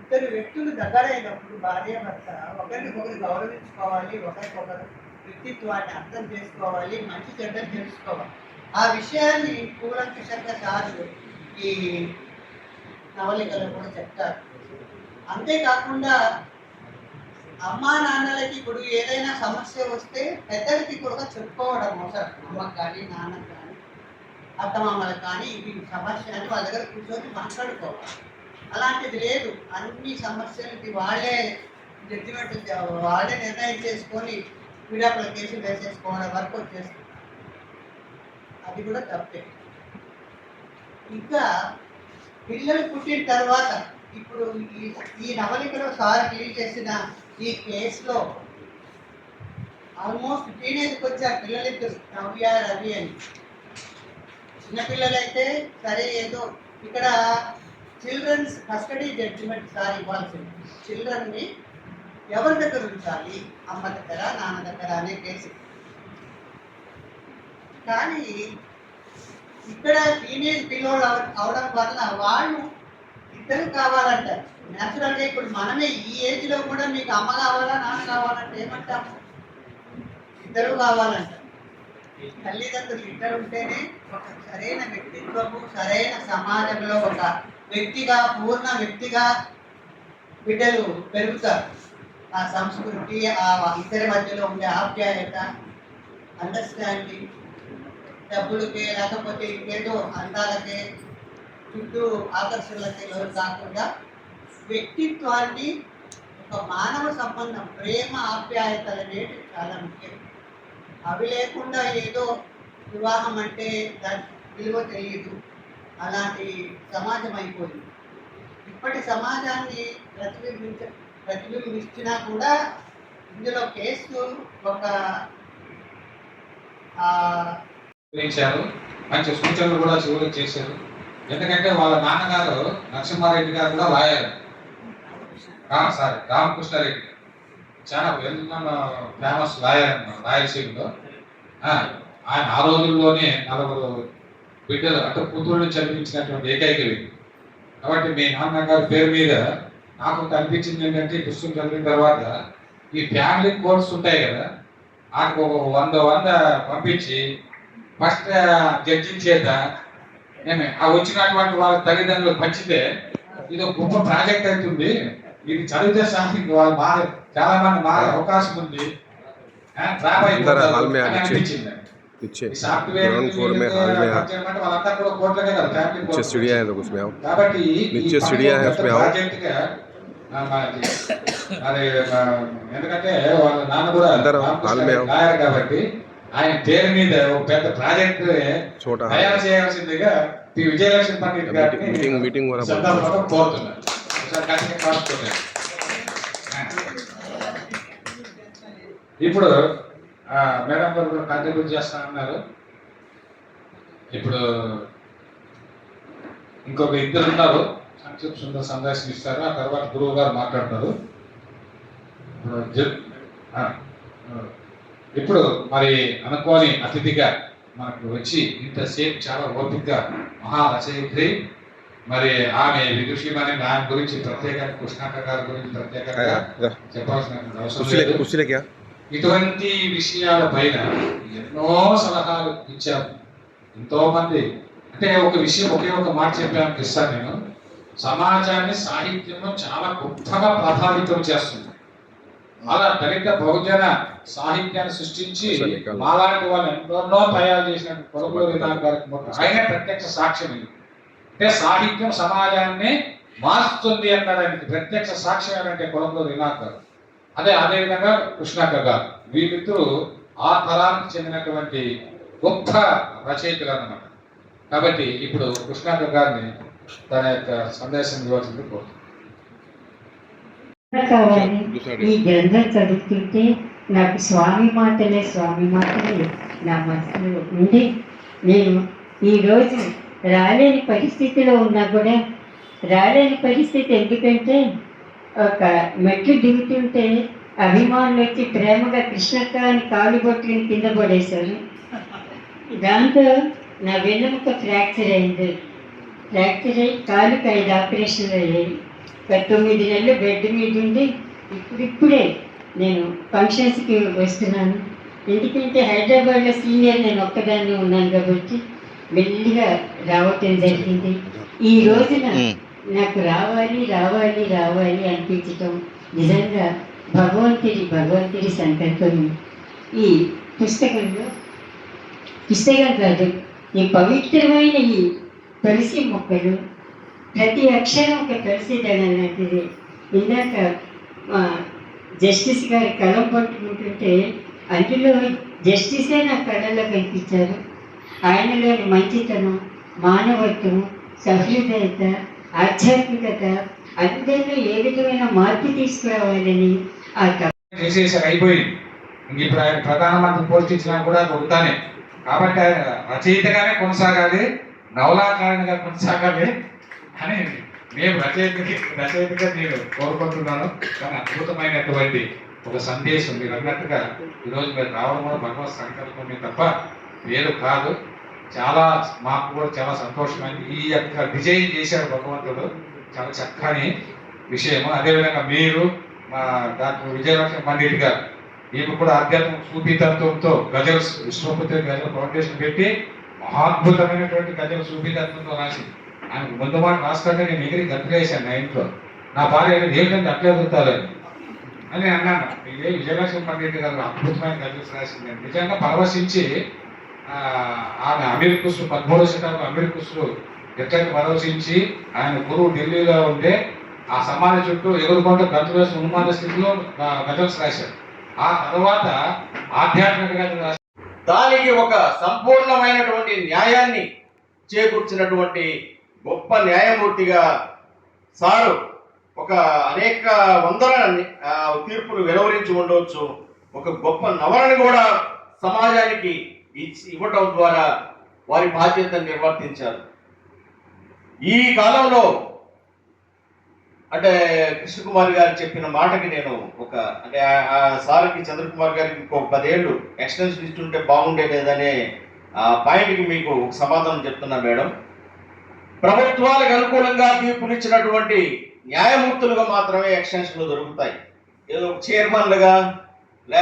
Speaker 5: ఇద్దరు వ్యక్తులు దగ్గరైనప్పుడు భార్య భర్త ఒకరినొకరు గౌరవించుకోవాలి, ఒకరికొకరు వ్యక్తిత్వాన్ని అర్థం చేసుకోవాలి, మంచి చెడ్డలు తెలుసుకోవాలి. ఆ విషయాన్ని కూలంకషంగా సార్లు ఈ నవలికలు కూడా చెప్తారు. అంతేకాకుండా అమ్మా నాన్నలకి ఇప్పుడు ఏదైనా సమస్య వస్తే పెద్దలకి కూడా చెప్పుకోవడం అవసరం. అమ్మకి కానీ, నాన్నకి కానీ, అత్తమామలకు కానీ ఇది సమస్య అని వాళ్ళ దగ్గర కూర్చొని మాట్లాడుకోవాలి. అలాంటిది లేదు. అన్ని సమస్యలకి వాళ్ళే జడ్జిమెంట్, వాళ్ళే నిర్ణయం చేసుకొని విడాకుల కేసులు వేసేసుకోవడం వరకు వచ్చేస్తుంది. అది కూడా తప్పే. ఇంకా పిల్లలు పుట్టిన తర్వాత ఇప్పుడు ఈ నవలికలో సార్ డీల్ చేసిన ఈ కేసులో ఆల్మోస్ట్ టీనేజ్కి వచ్చారు పిల్లలిద్దరు, నవ్య రవి అని. చిన్నపిల్లలైతే సరే ఏదో ఇక్కడ చిల్డ్రన్స్ కస్టడీ జడ్జిమెంట్ సార్ ఇవ్వాల్సింది. చిల్డ్రన్ని ఎవరి దగ్గర ఉంచాలి, అమ్మ దగ్గర నాన్న దగ్గర అనే కేసు. కానీ ఇక్కడ టీనేజ్ పిల్లలు అవడం వల్ల వాళ్ళు ఇద్దరు కావాలంటారు. న్యాచురల్గా ఇప్పుడు మనమే ఈ ఏజ్లో కూడా మీకు అమ్మ కావాలా నాన్న కావాలంటే ఏమంటాము? ఇద్దరు కావాలంటారు. తల్లిదండ్రులు ఇద్దరు ఉంటేనే ఒక సరైన వ్యక్తిత్వము, సరైన సమాజంలో ఒక వ్యక్తిగా, పూర్ణ వ్యక్తిగా బిడ్డలు పెరుగుతారు. ఆ సంస్కృతి, ఆ ఇద్దరి మధ్యలో ఉండే ఆప్యాయత, అండర్స్టాండింగ్, డబ్బులకే లేకపోతే ఇంకేదో అందాలకే, చుట్టూ ఆకర్షణలకే లోటు కాకుండా వ్యక్తిత్వాన్ని, ఒక మానవ సంబంధం, ప్రేమ, ఆప్యాయతలు అనేవి చాలా ముఖ్యం. అవి లేకుండా ఏదో వివాహం అంటే దాని విలువ తెలియదు. అలాంటి సమాజం అయిపోయింది. ఇప్పటి సమాజాన్ని ప్రతిబింబించినా కూడా ఇందులో కేసు ఒక
Speaker 1: గురించారు, మంచి సూచనలు కూడా చివరికి చేశారు. ఎందుకంటే వాళ్ళ నాన్నగారు నరసింహారెడ్డి గారు కూడా లాయర్, రామకృష్ణారెడ్డి చాలా వెల్ ఫేమస్ లాయర్ అన్నమాట రాయలసీమలో. ఆయన ఆ రోజుల్లోనే 4 బిడ్డలు అంటే కూతురుని చదివించినటువంటి ఏకైక వ్యక్తి. కాబట్టి మీ నాన్నగారి పేరు మీద నాకు కనిపించింది ఏంటంటే, పుస్తకం చదివిన తర్వాత ఈ ఫ్యామిలీ కోర్ట్స్ ఉంటాయి కదా, నాకు 100 పంపించి ఫస్ట్ జడ్జి చేత ఆ వచ్చినటువంటి వాళ్ళ తల్లిదండ్రులు పంచితే ఇది ఒక గొప్ప ప్రాజెక్ట్ అవుతుంది, ఇది చదివితే వాళ్ళు చాలా మంది మారే అవకాశం ఉంది, అనిపించింది. సాఫ్ట్వేర్ వాళ్ళంతా కూడా కోట్లకే కదా ఫ్యామిలీ. కాబట్టి ప్రాజెక్ట్ గా అది ఎందుకంటే వాళ్ళ నాన్న కూడా లాయర్ కాబట్టి ఆయన పేరు మీద ఒక పెద్ద ప్రాజెక్ట్ తయారు చేయాల్సిందిగా విజయలక్ష్మి పండిట్ గారిని కోరుతున్నారు. ఇప్పుడు మేడం గారు కూడా కంట్రిబ్యూట్ చేస్తానన్నారు. ఇప్పుడు ఇంకొక 2 ఉన్నారు, సంక్షిప్త సుందర సందేశం ఇస్తారు. ఆ తర్వాత గురువు గారు మాట్లాడతారు. ఇప్పుడు మరి అనుకోని అతిథిగా మనకు వచ్చి ఇంతసేపు చాలా ఓపికగా మహారచయిత్రి, మరి ఆమె విదుషిమని ఆమె గురించి ప్రత్యేకంగా కృష్ణాక గారి గురించి ప్రత్యేకంగా చెప్పాల్సిన అవసరం లేదు. ఇటువంటి విషయాల పైన ఎన్నో సలహాలు ఇచ్చారు. ఎంతో మంది అంటే ఒక విషయం ఒకే ఒక మాట చెప్పాను ఇస్తాను నేను. సమాజాన్ని సాహిత్యంలో చాలా గొప్పగా ప్రభావితం చేస్తుంది. అలా దళిత బహుజన సాహిత్యాన్ని సృష్టించి మాలాంటి వాళ్ళు ఎన్నో తయారు చేసిన కొలకూరి గారికి ఆయన ప్రత్యక్ష సాక్ష్యం ఇది. అంటే సాహిత్యం సమాజాన్ని మారుస్తుంది అన్నదానికి ప్రత్యక్ష సాక్ష్యం ఏంటంటే కొలకూరి గారు. అదేవిధంగా కృష్ణాక గారు, వీళ్ళిద్దరూ ఆ తరానికి చెందినటువంటి గొప్ప రచయితలు అన్నమాట. కాబట్టి ఇప్పుడు కృష్ణాక గారిని తన యొక్క సందేశం ఇవ్వాల్సింది కోరుతున్నాను.
Speaker 6: ఈ గ్రంథం చదువుతుంటే నాకు స్వామి మాటలే నా మనసులో ఉండి, నేను ఈరోజు రాలేని పరిస్థితిలో ఉన్నా కూడా, రాలేని పరిస్థితి ఎందుకంటే ఒక మెట్లు దిగుతుంటే అభిమానులు వచ్చి ప్రేమగా కృష్ణక్క అని కాలు బొట్టుని కింద పడేశారు. దాంతో నా వెన్నెముక ఫ్రాక్చర్ అయింది. ఫ్రాక్చర్ అయ్యి కాలుకి 5 ఆపరేషన్లు అయ్యాయి. 9 నెలలు బెడ్ మీద ఉండి ఇప్పుడిప్పుడే నేను ఫంక్షన్స్కి వస్తున్నాను. ఎందుకంటే హైదరాబాద్లో సీనియర్ నేను ఒక్కదాన్ని ఉన్నాను కాబట్టి మెల్లిగా రావటం జరిగింది. ఈ రోజున నాకు రావాలి అనిపించటం నిజంగా భగవంతుడి సంకల్పం. ఈ పుస్తకం కాదు, ఈ పవిత్రమైన ఈ తులసి మొక్కలు, ప్రతి అక్షరం ఒక తులసి దళం లాంటిది. ఇందాక జస్టిస్ గారి కలం పట్టుకుంటుంటే అందులో జస్టిసే నా కళల్లో కనిపించారు. ఆయనలోని మంచితనం, మానవత్వం, సహృదయత, ఆధ్యాత్మికత, అందరిలో ఏ విధమైన మార్పు తీసుకురావాలని
Speaker 1: అయిపోయింది. ఇప్పుడు ఆయన ప్రధానమంత్రి పోస్ట్ ఇచ్చినా కూడా ఉంటానే. కాబట్టి ఆయన రచయితగానే కొనసాగాలి, నవలాకారునిగా కొనసాగాలి అని మేము రచయితగా నేను కోరుకుంటున్నాను. కానీ అద్భుతమైనటువంటి ఒక సందేశం మీరు అన్నట్టుగా ఈరోజు మీరు రావడం కూడా భగవత్ సంకల్పమే తప్ప వేరు కాదు. చాలా మాకు కూడా చాలా సంతోషమైంది. ఈ యొక్క డిజైన్ చేశారు భగవంతుడు, చాలా చక్కని విషయము. అదేవిధంగా మీరు మా డాక్టర్ విజయలక్ష్మి పండిట్ గారు, ఈమె కూడా ఆధ్యాత్మిక సూఫీతత్వంతో గజల్స్ విశ్వపతి గజల్ ఫౌండేషన్ పెట్టి మహాద్భుతమైనటువంటి గజల్ సూఫీతత్వంతో రాసింది. ఆయన ముందు మాట రాసుకుంటే నేను ఎగిరి గట్టులేసాను నా ఇంట్లో. నా భార్య ఏమిటంటే అట్లే ఎదుగుతారని అని అన్నాను. ఇదే విజయలక్ష్మి పండిట్ గారు అద్భుతమైన గజల్స్ రాసింది. నిజంగా పరవశించి ఆమె అమీర్ ఖుస్రూ 13వ శతాబ్దం అమీర్ ఖుస్రూ ఎట్లయితే పరవశించి ఆయన గురువు ఢిల్లీలో ఉంటే ఆ సమాధి చుట్టూ ఎగురుకుంటూ గంతులు వేసి ఉన్మాద స్థితిలో గజల్స్ రాశారు. ఆ తర్వాత ఆధ్యాత్మిక గజలు రాశారు.
Speaker 7: దానికి ఒక సంపూర్ణమైనటువంటి న్యాయాన్ని చేకూర్చినటువంటి గొప్ప న్యాయమూర్తిగా సారు ఒక అనేక వందల తీర్పులు వెలువరించి ఉండవచ్చు. ఒక గొప్ప నవలని కూడా సమాజానికి ఇవ్వటం ద్వారా వారి బాధ్యతను నిర్వర్తించారు. ఈ కాలంలో అంటే కృష్ణకుమార్ గారు చెప్పిన మాటకి నేను అంటే ఆ సార్కి చంద్రకుమార్ గారికి ఇంకో 10 ఏళ్ళు ఎక్స్టెన్షన్ ఇస్తుంటే బాగుండేదనే పాయింట్కి మీకు సమాధానం చెప్తున్నా మేడం. ప్రభుత్వాలకు అనుకూలంగా తీర్పులు ఇచ్చినటువంటి న్యాయమూర్తులుగా మాత్రమే ఎక్స్టెన్షన్లు దొరుకుతాయి. ఏదో చైర్మన్లుగా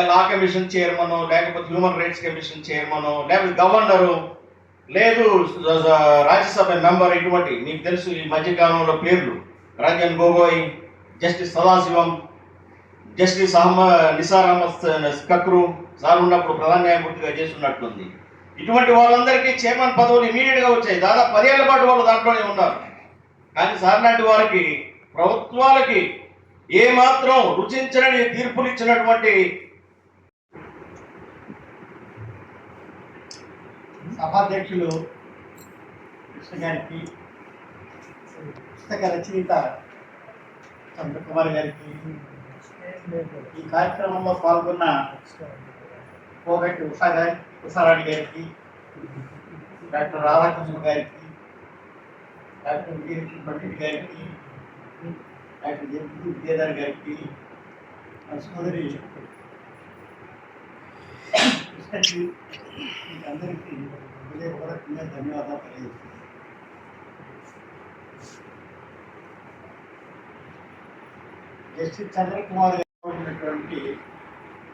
Speaker 7: లా కమిషన్ చైర్మన్, లేకపోతే హ్యూమన్ రైట్స్ కమిషన్ చైర్మన్, లేకపోతే గవర్నరు, లేదు రాజ్యసభ మెంబర్, ఇటువంటి మీకు తెలుసు ఈ మధ్యకాలంలో పేర్లు Ranjan Gogoi, justice Sadasivam, justice Nisar Ahmad Kakru sir ఉన్నప్పుడు ప్రధాన న్యాయమూర్తిగా చేస్తున్నట్టుంది. ఇటువంటి వాళ్ళందరికీ చైర్మన్ పదవులు ఇమీడియట్గా వచ్చాయి. దాదాపు 10 ఏళ్ల పాటు వాళ్ళు దాంట్లోనే ఉన్నారు. కానీ సార్ లాంటి వారికి ప్రభుత్వాలకి ఏమాత్రం రుచించని తీర్పులు ఇచ్చినటువంటి
Speaker 5: సభాధ్యక్షులు కృష్ణ గారికి, పుస్తక రచయిత చంద్రకుమార్ గారికి, ఈ కార్యక్రమంలో పాల్గొన్న పోగట్టి ఉషారాణి గారికి, డాక్టర్ రాధాకృష్ణ గారికి, డాక్టర్ విజయలక్ష్మి పండిట్ గారికి, డాక్టర్ జగదీష్ విద్యాధర్ గారికి, మా సోదరి కృష్ణకి, అందరికీ హృదయపూర్వకంగా ధన్యవాదాలు తెలియజేస్తున్నాను. జస్టిస్ చంద్రకుమార్ గారు ఉన్నటువంటి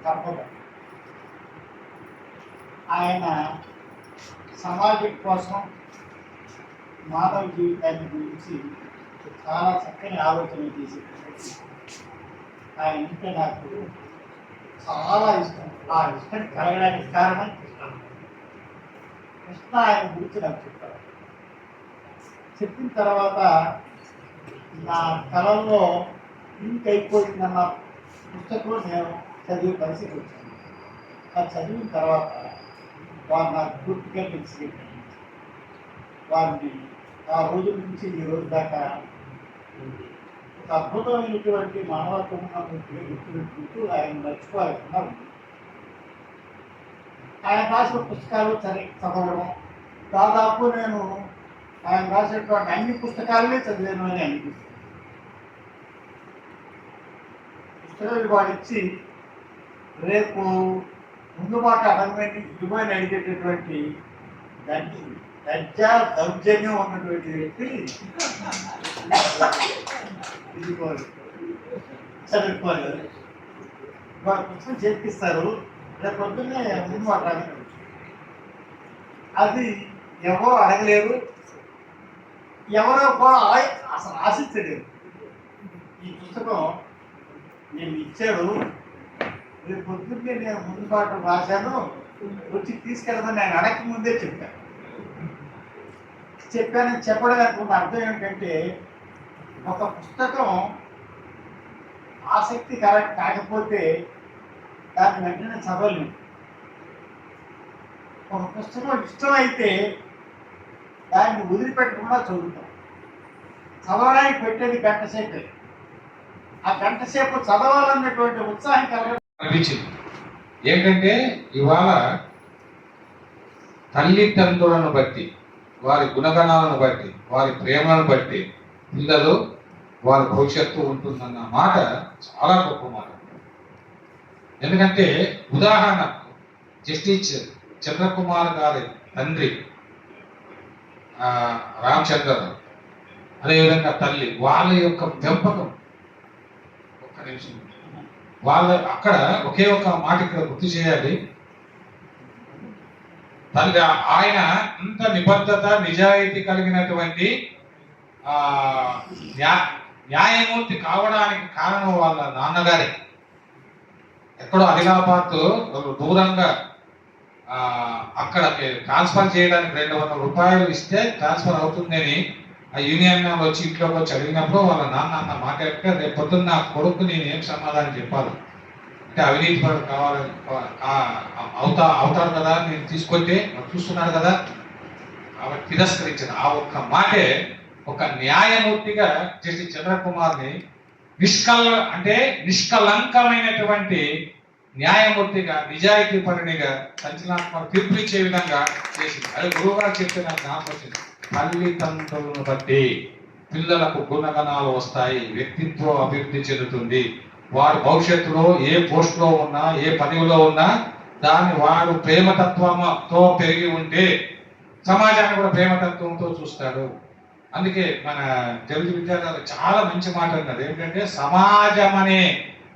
Speaker 5: తప్పక ఆయన సమాజం కోసం మానవ జీవితాన్ని గురించి చాలా చక్కని ఆలోచనలు చేసేటటువంటి ఆయన అంటే నాకు చాలా ఇష్టం. ఆ ఇష్టం కలగడానికి కారణం కృష్ణ ఆయన గురించి నాకు చెప్పారు. చెప్పిన తర్వాత నా కళల్లో ఇంక్ అయిపోయిందన్న పుస్తకం నేను చదివే పరిస్థితి వచ్చింది. ఆ చదివిన తర్వాత వారు నాకు పూర్తిగా తెలిసి వారిని ఆ రోజు నుంచి ఈ రోజు దాకా ఒక అద్భుతమైనటువంటి మానవత్వం గుర్తుపెట్టుకుంటూ ఆయన మర్చిపోలేకుండా ఉంది. ఆయన రాసిన పుస్తకాలు చదవడం దాదాపు నేను ఆయన రాసినటువంటి అన్ని పుస్తకాలనే చదివాను అని అనిపిస్తుంది. పుస్తకాలు వాడు ఇచ్చి రేపు ముందు మాట అడగమని ఇటుమని అడిగేటటువంటి దర్జా దౌర్జన్యం ఉన్నటువంటి వ్యక్తి చదువుకోవాలి. వాడు పుస్తకం చేపిస్తారు, రేపు పొద్దున్నే ముందు మాట అడగలేదు. అది ఎవరో అడగలేరు, ఎవరో కూడా అసలు ఆశించలేరు. ఈ పుస్తకం నేను ఇచ్చాడు, రేపు పొద్దున్నే నేను ముందు పాటు రాశాను, వచ్చి తీసుకెళ్ళమని ఆయన అడగక ముందే చెప్పానని చెప్పడానికి ఉన్న అర్థం ఏమిటంటే ఒక పుస్తకం ఆసక్తి కరెక్ట్ కాకపోతే దాన్ని వెంటనే చదవలేము. ఒక పుస్తకం ఇష్టమైతే దాన్ని వదిలిపెట్టకుండా చదువుతాం. చదవడానికి పెట్టేది గంట సేపే. ఆ గంట సేపు చదవాలన్నటువంటి ఉత్సాహం
Speaker 1: అనిపించింది. ఏంటంటే ఇవాళ తల్లిదండ్రులను బట్టి, వారి గుణగణాలను బట్టి, వారి ప్రేమలను బట్టి పిల్లలు వారి భవిష్యత్తు ఉంటుందన్న మాట చాలా గొప్ప మాట. ఎందుకంటే ఉదాహరణ జస్టిస్ చంద్రకుమార్ గారి తండ్రి రామచంద్రరావు, అదేవిధంగా తల్లి, వాళ్ళ యొక్క పెంపకం. ఒక్క నిమిషం, వాళ్ళ అక్కడ ఒకే ఒక మాట ఇక్కడ గుర్తు చేయాలి. తల్లి ఆయన అంత నిబద్ధత నిజాయితీ కలిగినటువంటి న్యాయమూర్తి కావడానికి కారణం వాళ్ళ నాన్నగారే. ఎక్కడో ఆదిలాబాద్ దూరంగా అక్కడికి ట్రాన్స్ఫర్ చేయడానికి 200 రూపాయలు ఇస్తే ట్రాన్స్ఫర్ అవుతుందని ఆ యూనియన్ మ్యాన్ వచ్చి ఇంట్లోకి వచ్చి అడిగినప్పుడు వాళ్ళ నాన్న అన్న మాట్లాడితే రేపు పొద్దున్న నా కొడుకు నేను ఏం సమాధానం చెప్పాలి, అంటే అవినీతి పరుడు కావాలని అవుతాడు కదా, నేను తీసుకొస్తే చూస్తున్నాడు కదా, కాబట్టి తిరస్కరించిన ఆ ఒక్క మాటే ఒక న్యాయమూర్తిగా జస్టిస్ చంద్రకుమార్ని నిష్కలంకమైనటువంటి న్యాయమూర్తిగా, నిజాయితీ పరునిగా, సంచలనాత్మక తీర్పు ఇచ్చే విధంగా చేసింది. అది గురువు గారు చెప్తే నాకు జ్ఞాపకం వచ్చింది. తల్లిదండ్రులను బట్టి పిల్లలకు గుణగణాలు వస్తాయి, వ్యక్తిత్వం అభివృద్ధి చెందుతుంది. వాడు భవిష్యత్తులో ఏ పోస్టులో ఉన్నా, ఏ పదవిలో ఉన్నా దాన్ని వాడు ప్రేమతత్వంతో పెరిగి ఉంటే సమాజాన్ని కూడా ప్రేమతత్వంతో చూస్తాడు. అందుకే మన తెలుగు విద్యార్థులు చాలా మంచి మాట అన్నారు, ఏంటంటే సమాజం అనే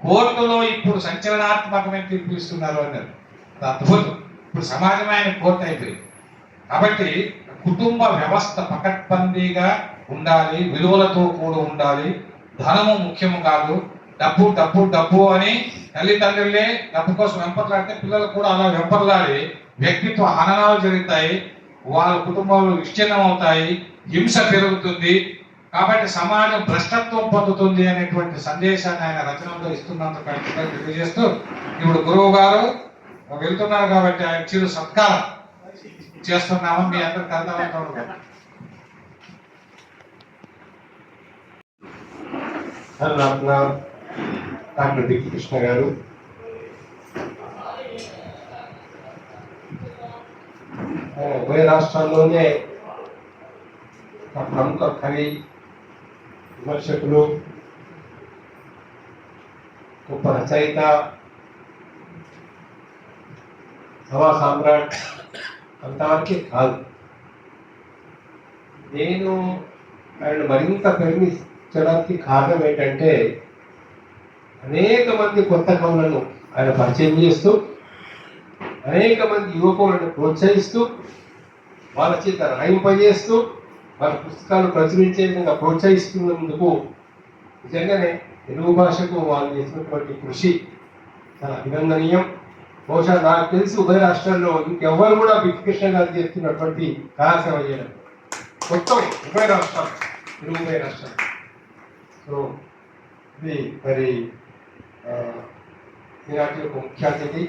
Speaker 1: కోర్టులో ఇప్పుడు సంచలనాత్మకమైన తీర్పు ఇస్తున్నారు అన్నారు. అద్భుతం. ఇప్పుడు సమాజం ఆయన కోర్టు అయిపోయింది. కాబట్టి కుటుంబ వ్యవస్థ పకడ్బందీగా ఉండాలి, విలువలతో కూడి ఉండాలి. ధనము ముఖ్యము కాదు, డబ్బు డబ్బు డబ్బు అని తల్లిదండ్రులే డబ్బు కోసం వెంపర్లాడితే పిల్లలు కూడా అలా వెంపర్లాడి వ్యక్తిత్వ హననాలు జరుగుతాయి, వాళ్ళ కుటుంబాలు విచ్ఛిన్నం అవుతాయి, హింస పెరుగుతుంది. కాబట్టి సమాజం భ్రష్టత్వం పొందుతుంది అనేటువంటి సందేశాన్ని ఆయన రచనలో ఇస్తున్నందుకు తెలియజేస్తూ, ఇప్పుడు గురువు గారు వెళ్తున్నారు కాబట్టి ఆయన చిరు సత్కారం చేస్తున్నాము. మీ అందరికి అర్థమవుతాడు కదా.
Speaker 8: డాక్టర్ డి కృష్ణ గారు, ఉభయ రాష్ట్రాల్లోనే ఒక ప్రముఖ కవి, విమర్శకులు, గొప్ప రచయిత, సభా సామ్రాట్ అంతవరకే కాదు. నేను ఆయన మరింత ప్రేమించడానికి కారణం ఏంటంటే అనేక మంది కొత్త కవులను ఆయన పరిచయం చేస్తూ, అనేక మంది యువకులను ప్రోత్సహిస్తూ, వాళ్ళ చేత రాయింపజేస్తూ, వాళ్ళ పుస్తకాలు ప్రచురించే విధంగా ప్రోత్సహిస్తున్నందుకు నిజంగానే తెలుగు భాషకు వాళ్ళు చేసినటువంటి కృషి చాలా అభినందనీయం. బహుశా నాకు తెలిసి ఉభయ రాష్ట్రాల్లో ఇంకెవ్వరు కూడా బిక్కి కృష్ణ గారు చేస్తున్నటువంటి కళాసేవ చేయడం మొత్తం ఉభయ రాష్ట్రాలు, తెలుగు ఉభయ రాష్ట్రాలు. సో ఇది మరి ఈనాటి యొక్క ముఖ్య అతిథి,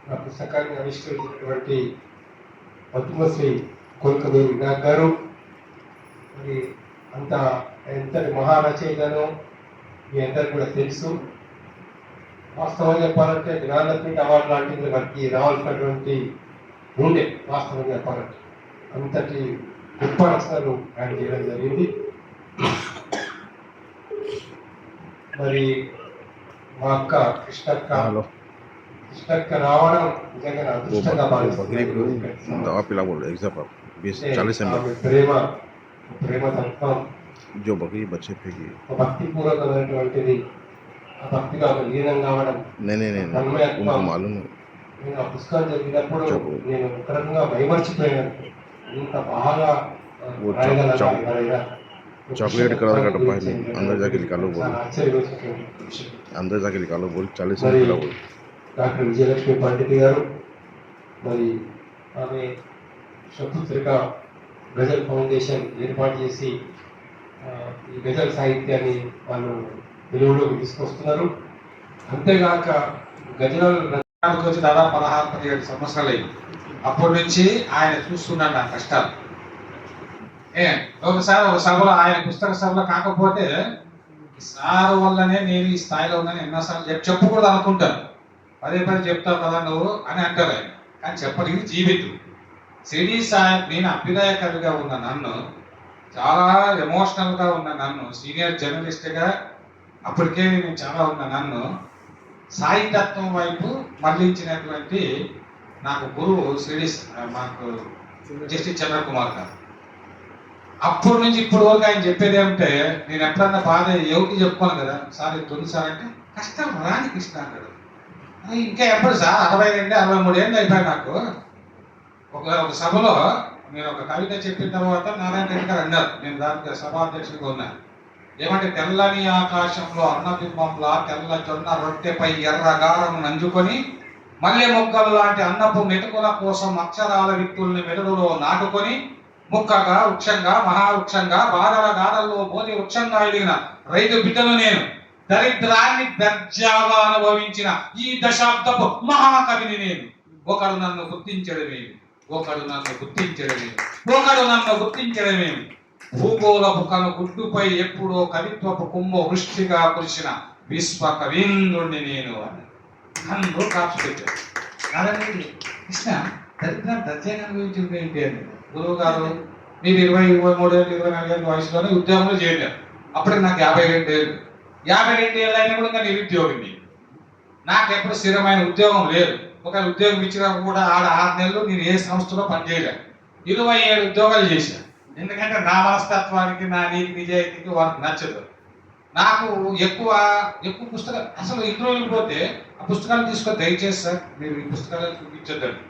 Speaker 8: ఆ పుస్తకాన్ని ఆవిష్కరించినటువంటి పద్మశ్రీ కొల్కమూరి వినాయక్ గారు, మరి అంత ఎంతటి మహారచయితనో మీ అందరికి కూడా తెలుసు. వాస్తవం చెప్పాలంటే జ్ఞానపీఠ అవార్డు లాంటిది మనకి రావాల్సినటువంటి ఉండే, వాస్తవం చెప్పాలంటే అంతటి గొప్ప రచనలు ఆయన చేయడం జరిగింది. మరి మా అక్క కృష్ణక్క రావడం నిజంగా అదృష్టంగా భావిస్తుంది. ప్రేమ తత్వం భక్తిపూర్వకమైనటువంటిది, ఆ భక్తిగా లీనం కావడం, నేను ఆ పుస్తకాలు చదివినప్పుడు నేను ఒక రకంగా మైమర్చిపోయాను. ఇంత బాగా
Speaker 2: चॉकलेट कलर का डब्बा है, अंदर जाके निकालो बोल, अंदर जाके निकालो बोल, 40 रुपये बोल.
Speaker 8: డాక్టర్ విజయలక్ష్మి పండిత్ గారు, మరి ఆమె శత్రుత్రిక గజల్ ఫౌండేషన్ ఏర్పాటు చేసి ఈ గజల్ సాహిత్యాన్ని వాళ్ళు వెలుగులోకి తీసుకొస్తున్నారు. అంతేగాక గజల్
Speaker 1: వచ్చి దాదాపు 16-17 సంవత్సరాలు అయింది. అప్పటి నుంచి ఆయన చూస్తున్నాడు నా కష్టాలు. ఒకసారి ఒక సభలో, ఆయన పుస్తక సభలో కాకపోతే సార్ వల్లనే నేను ఈ స్థాయిలో ఉన్నాను ఎన్నోసార్లు చెప్పకూడదు అనుకుంటాను, పదే చెప్తావు కదా నువ్వు అని అంటారు ఆయన. కానీ చెప్పడానికి జీవితం. సిడి సాహెబ్, నేను అభ్యుదయ కవిగా ఉన్న నన్ను చాలా ఎమోషనల్గా ఉన్న నన్ను, సీనియర్ జర్నలిస్ట్గా అప్పటికే నేను చాలా ఉన్న నన్ను సాహితత్వం వైపు మళ్లించినటువంటి నాకు గురువు మాకు జస్టిస్ చంద్రకుమార్ గారు. అప్పటి నుంచి ఇప్పటి వరకు ఆయన చెప్పేది ఏమంటే, నేను ఎప్పుడన్నా బాధ ఎవరికి చెప్పుకోను కదా, సార్ ఇది తొలి సార్ అంటే కష్టం రాని కృష్ణ అన్నాడు. ఇంకా ఎప్పుడు సార్ 62 63 ఏళ్ళు అయిపోయాయి నాకు. ఒక సభలో నేను ఒక కవిత చెప్పిన తర్వాత నారాయణ రెడ్డి గారు అన్నారు, నేను దానికి సభాధ్యక్షుడిగా ఉన్నాను. ఏమంటే, తెల్లని ఆకాశంలో అన్నబింబంలా తెల్ల జొన్న రొట్టెపై ఎర్రగారం నంజుకొని మల్లె మొగ్గలు లాంటి అన్నపు మెతుకుల కోసం అక్షరాల విత్తుల్ని మెదడులో నాటుకొని ముక్కగా వృక్షంగా మహావృక్షంగా బాధల గాథల్లో బోధి వృక్షంగా ఎదిగిన రైతు బిడ్డను నేను, దరిద్రాన్ని దర్జాగా అనుభవించిన ఈ దశాబ్దపు మహాకవిని నేను. ఒకడు నన్ను గుర్తించడమేమి, ఒకడు నన్ను గుర్తించడమేమి, ఒకడు నన్ను గుర్తించడమేమి. భూగోళపు కను గుడ్డుపై ఎప్పుడో కవిత్వపు కుంభ వృష్టిగా కురిసిన విశ్వ కవీంద్రుణ్ణి నేను అని నన్ను కాపు పెట్టాడు. కాదండి కృష్ణ, దరిద్రాన్ని దర్జాగా అనుభవించింది ఏంటి అని. గురువు గారు మీరు 20, 23 ఏళ్ళు 24 ఏళ్ళ వయసులోనే ఉద్యోగంలో చేరారు. అప్పటికి నాకు 52 ఏళ్ళు. 52 ఏళ్ళు అయినా కూడా ఇంకా నిరుద్యోగిని. నాకు ఎప్పుడు స్థిరమైన ఉద్యోగం లేదు. ఒక ఉద్యోగం ఇచ్చినా కూడా 6 నెలలు నేను ఏ సంస్థలో పనిచేయలేను. 27 ఉద్యోగాలు చేశాను. ఎందుకంటే నా మనస్తత్వానికి, నా నీతి నిజాయితీకి వారికి నచ్చదు. నాకు ఎక్కువ పుస్తకాలు, అసలు ఇంటర్వ్యూకి పోతే ఆ పుస్తకాలు తీసుకొని దయచేసి సార్ మీరు ఈ పుస్తకాలు చూపించొద్దండి.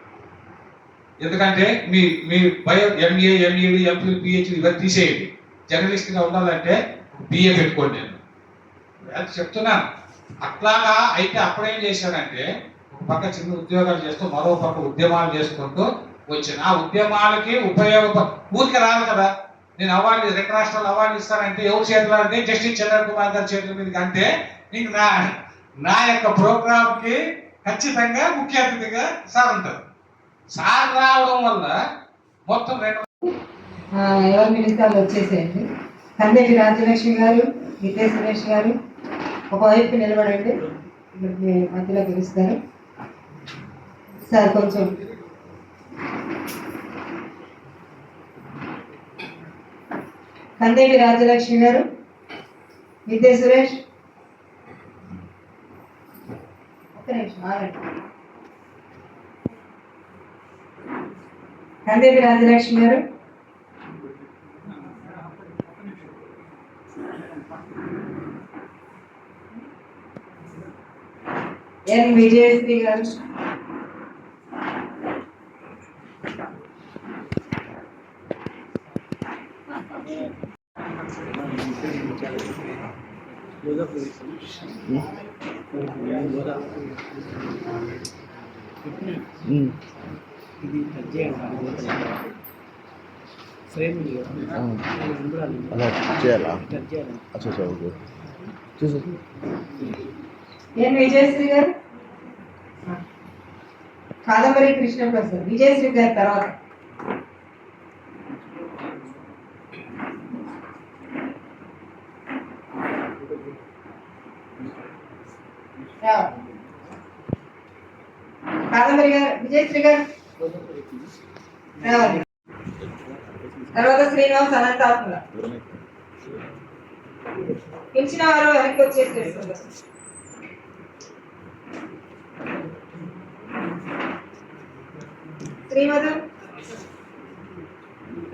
Speaker 1: ఎందుకంటే మీ bio MA, MEd, MPhil, PhD ఇవన్నీ తీసేయండి. జర్నలిస్ట్గా ఉండాలంటే బిఏ పెట్టుకోండి. నేను అది చెప్తున్నాను. అట్లాగా అయితే అప్పుడేం చేశానంటే, ఒక పక్క చిన్న ఉద్యోగాలు చేస్తూ మరో పక్క ఉద్యమాలు చేసుకుంటూ వచ్చిన ఆ ఉద్యమాలకి ఊరికి రాదు కదా. నేను అవార్డు 2 రాష్ట్రాలు అవార్డు ఇస్తానంటే ఎవరు చేతులు అంటే జస్టిస్ చంద్రకుమార్ గారి చేతుల మీదకి. అంటే ఇంక నా యొక్క ప్రోగ్రామ్కి ఖచ్చితంగా ముఖ్య అతిథిగా సార్ ఉంటారు. సార్ రావడం వల్ల మొత్తం 2
Speaker 4: ఎవరి మినిస్టర్లు వచ్చేసేయండి. కందేటి రాజ్యలక్ష్మి గారు, నితే సురేష్ గారు ఒకవైపు నిలబడండి, మీ మధ్యలో పిలుస్తారు సార్. కొంచెం కందేటి రాజ్యలక్ష్మి గారు, నితే సురేష్ ఒక్క నిమిషం ఆగండి. కందేటి రాజ్యలక్ష్మి గారు, ఎన్ విజయశ్రీ గారు,
Speaker 2: అలా చేయాలా? అచ్చా ఓకే చూసి.
Speaker 4: ఎన్ విజయశ్రీ గారు, కాదంబరి కృష్ణప్రసాద్. విజయశ్రీ గారి తర్వాత కాదంబరి గారు, విజయశ్రీ గారు రావాలి. తర్వాత శ్రీనివాస్ అనంతాత్మల. పిలిచిన వారు వెనక్కి వచ్చేసి శ్రీమధు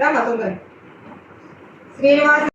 Speaker 4: రామా తొందర. శ్రీనివాస్